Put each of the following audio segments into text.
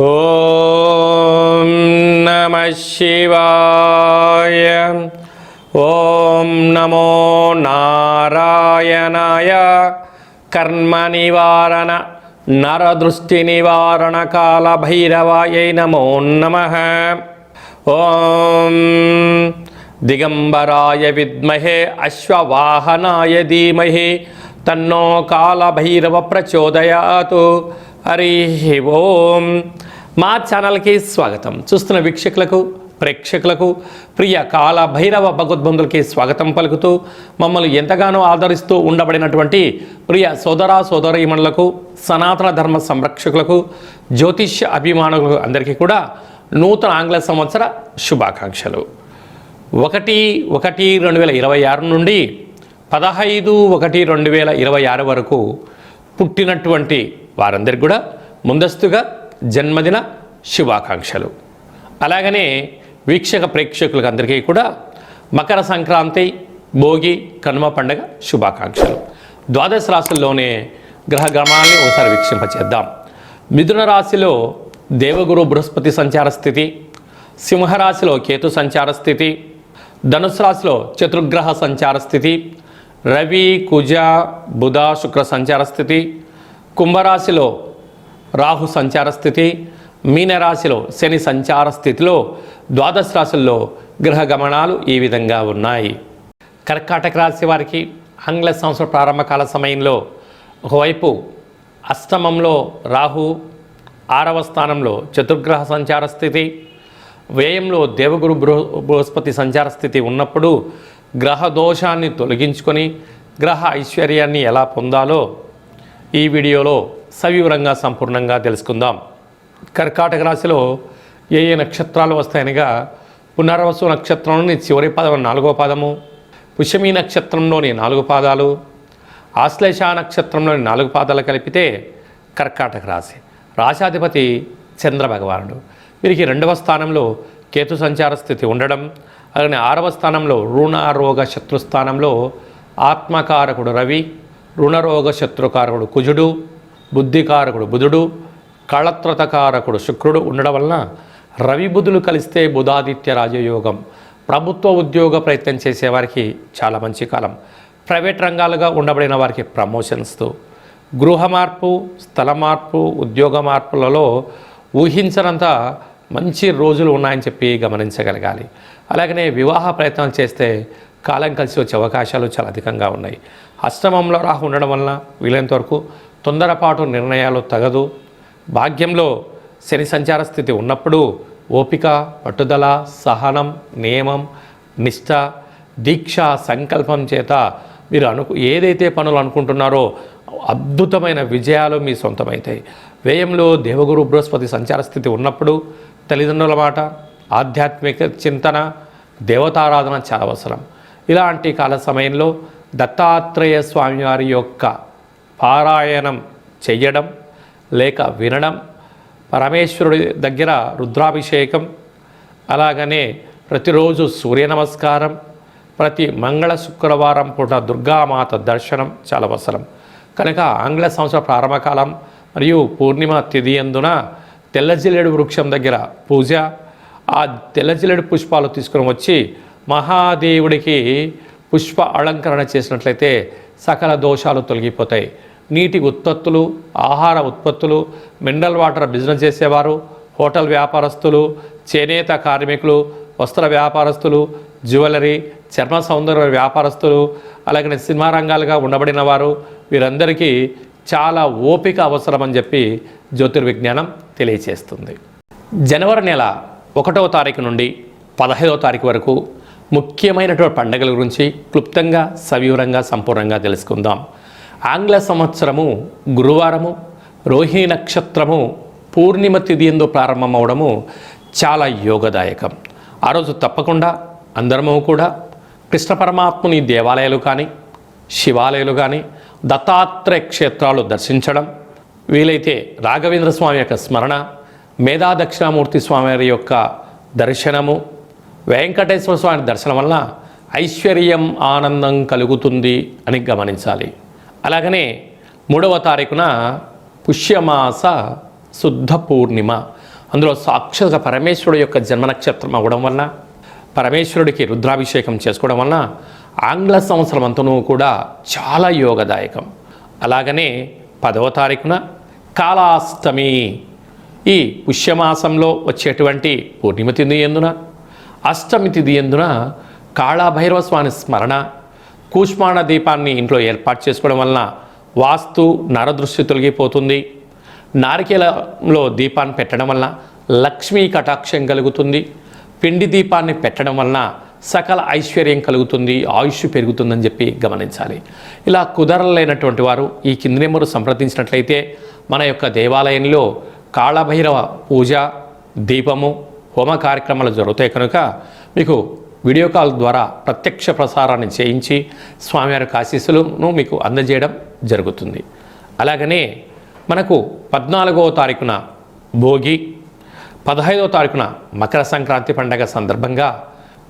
ఓం నమః శివాయ. ఓం నమో నారాయణాయ. కర్మ నివారణ నరదృష్టి నివారణ కాల భైరవాయై నమో నమః. ఓం దిగంబరాయ విద్మహే అశ్వవాహనాయ ధీమహి తన్నో కాల భైరవ ప్రచోదయాతు. హరి ఓం. మా ఛానల్కి స్వాగతం. చూస్తున్న వీక్షకులకు ప్రేక్షకులకు ప్రియ కాల భైరవ భగవద్బంధులకి స్వాగతం పలుకుతూ మమ్మల్ని ఎంతగానో ఆదరిస్తూ ఉండబడినటువంటి ప్రియ సోదర సోదరీమణులకు, సనాతన ధర్మ సంరక్షకులకు, జ్యోతిష్య అభిమానులకు అందరికీ కూడా నూతన ఆంగ్ల సంవత్సర శుభాకాంక్షలు. 1/1/2026 నుండి 15/1/2026 వరకు పుట్టినటువంటి వారందరికీ కూడా ముందస్తుగా జన్మదిన శుభాకాంక్షలు. అలాగనే వీక్షక ప్రేక్షకులకు అందరికీ కూడా మకర సంక్రాంతి, భోగి, కనుమ పండుగ శుభాకాంక్షలు. ద్వాదశ రాశుల్లోనే గ్రహ గమనాన్ని ఒకసారి వీక్షింపచేద్దాం. మిథున రాశిలో దేవగురు బృహస్పతి సంచార స్థితి, సింహరాశిలో కేతు సంచార స్థితి, ధనుసు రాశిలో చతుర్గ్రహ సంచార స్థితి, రవి, కుజ, బుధ, శుక్ర సంచార స్థితి, కుంభరాశిలో రాహు సంచార స్థితి, మీనరాశిలో శని సంచార స్థితిలో ద్వాదశ రాశుల్లో గ్రహ గమనాలు ఈ విధంగా ఉన్నాయి. కర్కాటక రాశి వారికి ఆంగ్ల సంవత్సర ప్రారంభకాల సమయంలో ఒకవైపు అష్టమంలో రాహు, 6వ స్థానంలో చతుర్గ్రహ సంచార స్థితి, వ్యయంలో దేవగురు బృహస్పతి సంచార స్థితి ఉన్నప్పుడు గ్రహ దోషాన్ని తొలగించుకొని గ్రహ ఐశ్వర్యాన్ని ఎలా పొందాలో ఈ వీడియోలో సవివరంగా సంపూర్ణంగా తెలుసుకుందాం. కర్కాటక రాశిలో ఏ నక్షత్రాలు వస్తాయనగా పునర్వసు నక్షత్రంలోని చివరి పదం 4వ పాదము, పుష్యమి నక్షత్రంలోని 4 పాదాలు, ఆశ్లేష నక్షత్రంలోని 4 పాదాలు కలిపితే కర్కాటక రాశి. రాశాధిపతి చంద్ర భగవానుడు. వీరికి 2వ స్థానంలో కేతు సంచార స్థితి ఉండడం, అలాగే 6వ స్థానంలో రుణరోగ శత్రుస్థానంలో ఆత్మకారకుడు రవి, రుణరోగ శత్రుకారకుడు కుజుడు, బుద్ధికారకుడు బుధుడు, కళత్రతకారకుడు శుక్రుడు ఉండడం వలన రవి బుధులు కలిస్తే బుధాదిత్య రాజయోగం. ప్రభుత్వ ఉద్యోగ ప్రయత్నం చేసేవారికి చాలా మంచి కాలం. ప్రైవేట్ రంగాలుగా ఉండబడిన వారికి ప్రమోషన్స్తో, గృహ మార్పు, స్థల మార్పు, ఉద్యోగ మార్పులలో ఊహించనంత మంచి రోజులు ఉన్నాయని చెప్పి గమనించగలగాలి. అలాగనే వివాహ ప్రయత్నాలు చేస్తే కాలం కలిసి వచ్చే అవకాశాలు చాలా అధికంగా ఉన్నాయి. అష్టమంలో రాహు ఉండడం వలన వీలైనంత వరకు తొందరపాటు నిర్ణయాలు తగదు. భాగ్యంలో శని సంచార స్థితి ఉన్నప్పుడు ఓపిక, పట్టుదల, సహనం, నియమం, నిష్ఠ, దీక్ష, సంకల్పం చేత మీరు ఏదైతే పనులు అనుకుంటున్నారో అద్భుతమైన విజయాలు మీ సొంతమవుతాయి. వ్యయంలో దేవగురు బృహస్పతి సంచార స్థితి ఉన్నప్పుడు తల్లిదండ్రుల మాట, ఆధ్యాత్మిక చింతన, దేవతారాధన చాలా అవసరం. ఇలాంటి కాల సమయంలో దత్తాత్రేయ స్వామివారి యొక్క పారాయణం చెయ్యడం లేక వినడం, పరమేశ్వరుడి దగ్గర రుద్రాభిషేకం, అలాగనే ప్రతిరోజు సూర్య నమస్కారం, ప్రతి మంగళ శుక్రవారం పూట దుర్గామాత దర్శనం చాలా అవసరం. కనుక ఆంగ్ల సంవత్సర ప్రారంభకాలం మరియు పూర్ణిమ తిథి అందున తెల్లజిల్లేడు వృక్షం దగ్గర పూజ, ఆ తెల్లజిల్లేడు పుష్పాలు తీసుకుని వచ్చి మహాదేవుడికి పుష్ప అలంకరణ చేసినట్లయితే సకల దోషాలు తొలగిపోతాయి. నీటి ఉత్పత్తులు, ఆహార ఉత్పత్తులు, మినరల్ వాటర్ బిజినెస్ చేసేవారు, హోటల్ వ్యాపారస్తులు, చేనేత కార్మికులు, వస్త్ర వ్యాపారస్తులు, జ్యువెలరీ, చర్మ సౌందర్య వ్యాపారస్తులు, అలాగే సినిమా రంగాలుగా ఉండబడిన వారు, వీరందరికీ చాలా ఓపిక అవసరమని చెప్పి జ్యోతిర్విజ్ఞానం తెలియచేస్తుంది. జనవరి నెల 1వ తారీఖు నుండి 15వ తారీఖు వరకు ముఖ్యమైనటువంటి పండుగల గురించి క్లుప్తంగా సవివరంగా సంపూర్ణంగా తెలుసుకుందాం. ఆంగ్ల సంవత్సరము గురువారము, రోహిణి నక్షత్రము పూర్ణిమ తిథి యందు ప్రారంభమవడము చాలా యోగదాయకం. ఆ రోజు తప్పకుండా అందరము కూడా కృష్ణ పరమాత్ముని దేవాలయాలు కానీ, శివాలయాలు కానీ, దత్తాత్రేయ క్షేత్రాలు దర్శించడం, వీలైతే రాఘవేంద్ర స్వామి యొక్క స్మరణ, మేధా దక్షిణామూర్తి స్వామి యొక్క దర్శనము, వెంకటేశ్వర స్వామి దర్శనం వలన ఐశ్వర్యం, ఆనందం కలుగుతుంది అని గమనించాలి. అలాగనే 3వ తారీఖున పుష్యమాస శుద్ధ పూర్ణిమ, అందులో సాక్షాత్గా పరమేశ్వరుడు యొక్క జన్మ నక్షత్రం అవ్వడం వలన, పరమేశ్వరుడికి రుద్రాభిషేకం చేసుకోవడం వలన ఆంగ్ల సంవత్సరం అంతనూ కూడా చాలా యోగదాయకం. అలాగనే 10వ తారీఖున కాళాష్టమి, ఈ పుష్యమాసంలో వచ్చేటువంటి పూర్ణిమ తిథి ఎందున, అష్టమి తిథి ఎందున కాళభైరవ స్వామి స్మరణ, కూష్మాండ దీపాన్ని ఇంట్లో ఏర్పాటు చేసుకోవడం వలన వాస్తు నరదృష్టి తొలగిపోతుంది. నారికేలంలో దీపాన్ని పెట్టడం వలన లక్ష్మీ కటాక్షం కలుగుతుంది. పిండి దీపాన్ని పెట్టడం వలన సకల ఐశ్వర్యం కలుగుతుంది, ఆయుష్ పెరుగుతుందని చెప్పి గమనించాలి. ఇలా కుదరలేనటువంటి వారు ఈ కింది నెంబరు సంప్రదించినట్లయితే మన యొక్క దేవాలయంలో కాళభైరవ పూజ, దీపము, హోమ కార్యక్రమాలు జరుగుతాయి కనుక మీకు వీడియో కాల్ ద్వారా ప్రత్యక్ష ప్రసారాన్ని చేయించి స్వామివారి ఆశీస్సులను మీకు అందజేయడం జరుగుతుంది. అలాగనే మనకు 14వ తారీఖున భోగి, 15వ తారీఖున మకర సంక్రాంతి పండగ సందర్భంగా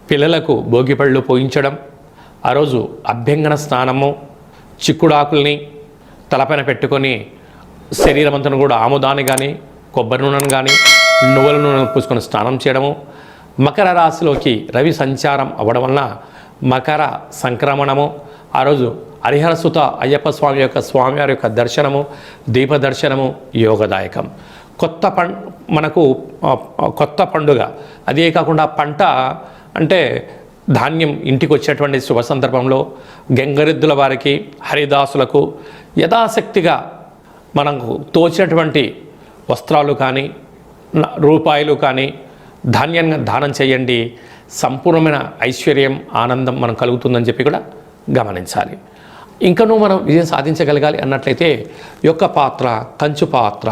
పిల్లలకు భోగి పళ్ళు పోయించడం, ఆ రోజు అభ్యంగన స్నానము, చిక్కుడాకుల్ని తలపైన పెట్టుకొని శరీరం అంతా కూడా ఆముదాన్ని కానీ కొబ్బరి నూనెను కానీ నువ్వుల నూనెను పూసుకొని స్నానం చేయడము, మకర రాశిలోకి రవి సంచారం అవ్వడం వలన మకర సంక్రమణము, ఆ రోజు హరిహరసుత అయ్యప్ప స్వామివారి యొక్క దర్శనము, దీప దర్శనము యోగదాయకం. మనకు కొత్త పండుగ, అదే కాకుండా పంట అంటే ధాన్యం ఇంటికి వచ్చేటువంటి శుభ సందర్భంలో గంగరెద్దుల వారికి, హరిదాసులకు యథాశక్తిగా మనకు తోచినటువంటి వస్త్రాలు కానీ రూపాయలు కానీ ధాన్యంగా దానం చేయండి. సంపూర్ణమైన ఐశ్వర్యం, ఆనందం మనం కలుగుతుందని చెప్పి కూడా గమనించాలి. ఇంకనూ మనం విజయం సాధించగలగాలి అన్నట్లయితే యొక్క పాత్ర, కంచు పాత్ర,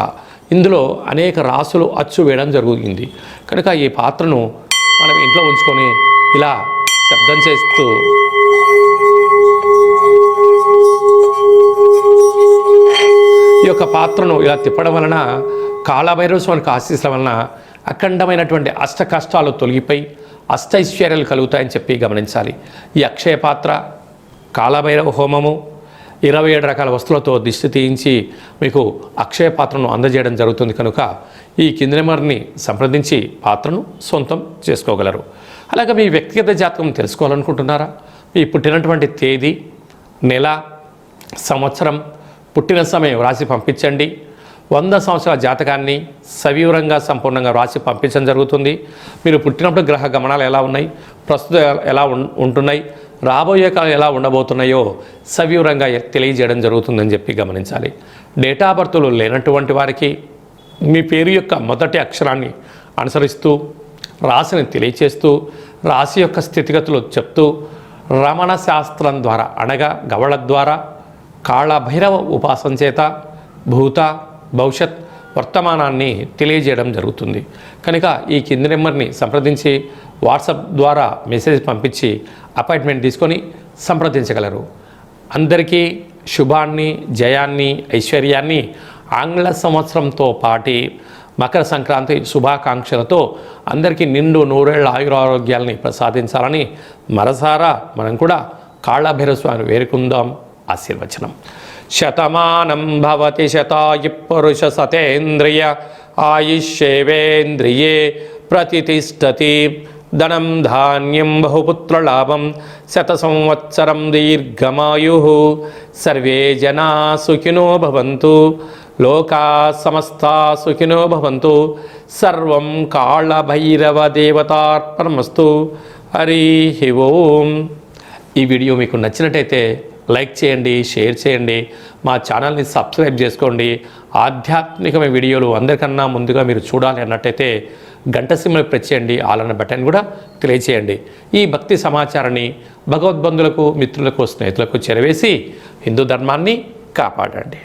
ఇందులో అనేక రాసులు అచ్చు వేయడం జరుగుతుంది కనుక ఈ పాత్రను మనం ఇంట్లో ఉంచుకొని ఇలా శబ్దం చేస్తూ ఈ యొక్క పాత్రను ఇలా తిప్పడం వలన కాళభైరవ స్వామికి ఆశీస్సుల వలన అఖండమైనటువంటి అష్ట కష్టాలు తొలగిపోయి అష్టైశ్వర్యాలు కలుగుతాయని చెప్పి గమనించాలి. ఈ అక్షయ పాత్ర, కాళభైరవ హోమము, 27 రకాల వస్తువులతో దిష్టి తీయించి మీకు అక్షయ పాత్రను అందజేయడం జరుగుతుంది కనుక ఈ కింది నెంబర్ని సంప్రదించి పాత్రను సొంతం చేసుకోగలరు. అలాగే మీ వ్యక్తిగత జాతకం తెలుసుకోవాలనుకుంటున్నారా? మీ పుట్టినటువంటి తేదీ, నెల, సంవత్సరం, పుట్టిన సమయం రాసి పంపించండి. 100 సంవత్సరాల జాతకాన్ని సవివరంగా సంపూర్ణంగా రాసి పంపించడం జరుగుతుంది. మీరు పుట్టినప్పుడు గ్రహ గమనాలు ఎలా ఉన్నాయి, ప్రస్తుతం ఎలా ఉంటున్నాయి, రాబోయే కాలం ఎలా ఉండబోతున్నాయో సవివరంగా తెలియజేయడం జరుగుతుందని చెప్పి గమనించాలి. డేటా బర్త్లు లేనటువంటి వారికి మీ పేరు యొక్క మొదటి అక్షరాన్ని అనుసరిస్తూ రాశిని తెలియచేస్తూ రాశి యొక్క స్థితిగతులు చెప్తూ రమణ శాస్త్రం ద్వారా అనగా గవళ ద్వారా కాళభైరవ ఉపాసన చేత భూత, భవిష్యత్, వర్తమానాన్ని తెలియజేయడం జరుగుతుంది కనుక ఈ కింది నెంబర్ని సంప్రదించి వాట్సాప్ ద్వారా మెసేజ్ పంపించి అపాయింట్మెంట్ తీసుకొని సంప్రదించగలరు. అందరికీ శుభాన్ని, జయాన్ని, ఐశ్వర్యాన్ని ఆంగ్ల సంవత్సరంతో పాటి మకర సంక్రాంతి శుభాకాంక్షలతో అందరికీ నిండు నూరేళ్ల ఆయురారోగ్యాలని ప్రసాదించాలని మనసారా మనం కూడా కాళభైరవ స్వామిని వేరుకుందాం. ఆశీర్వచనం. శతమానం భవతి శతాయు పురుష సతేంద్రియ ఆయుష్యేవేంద్రియే ప్రతిష్టతి. ధనం ధాన్యం బహుపుత్రలాభం శత సంవత్సరం దీర్ఘమాయు. సర్వే జనా సుఖినో భవంతు. లోకా సమస్తా సుఖినో భవంతు. సర్వం కాళభైరవ దేవతార్పణమస్తు. హరి ఓం. ఈ వీడియో మీకు నచ్చినట్టయితే లైక్ చేయండి, షేర్ చేయండి, మా ఛానల్ని సబ్స్క్రైబ్ చేసుకోండి. ఆధ్యాత్మికమైన వీడియోలు అందరికన్నా ముందుగా మీరు చూడాలి అన్నట్టయితే గంట సింబల్ ప్రెస్ చేయండి, ఆల్ అన్న బటన్ కూడా తెలియచేయండి. ఈ భక్తి సమాచారాన్ని భగవద్బంధులకు, మిత్రులకు, స్నేహితులకు చేరవేసి హిందూ ధర్మాన్ని కాపాడండి.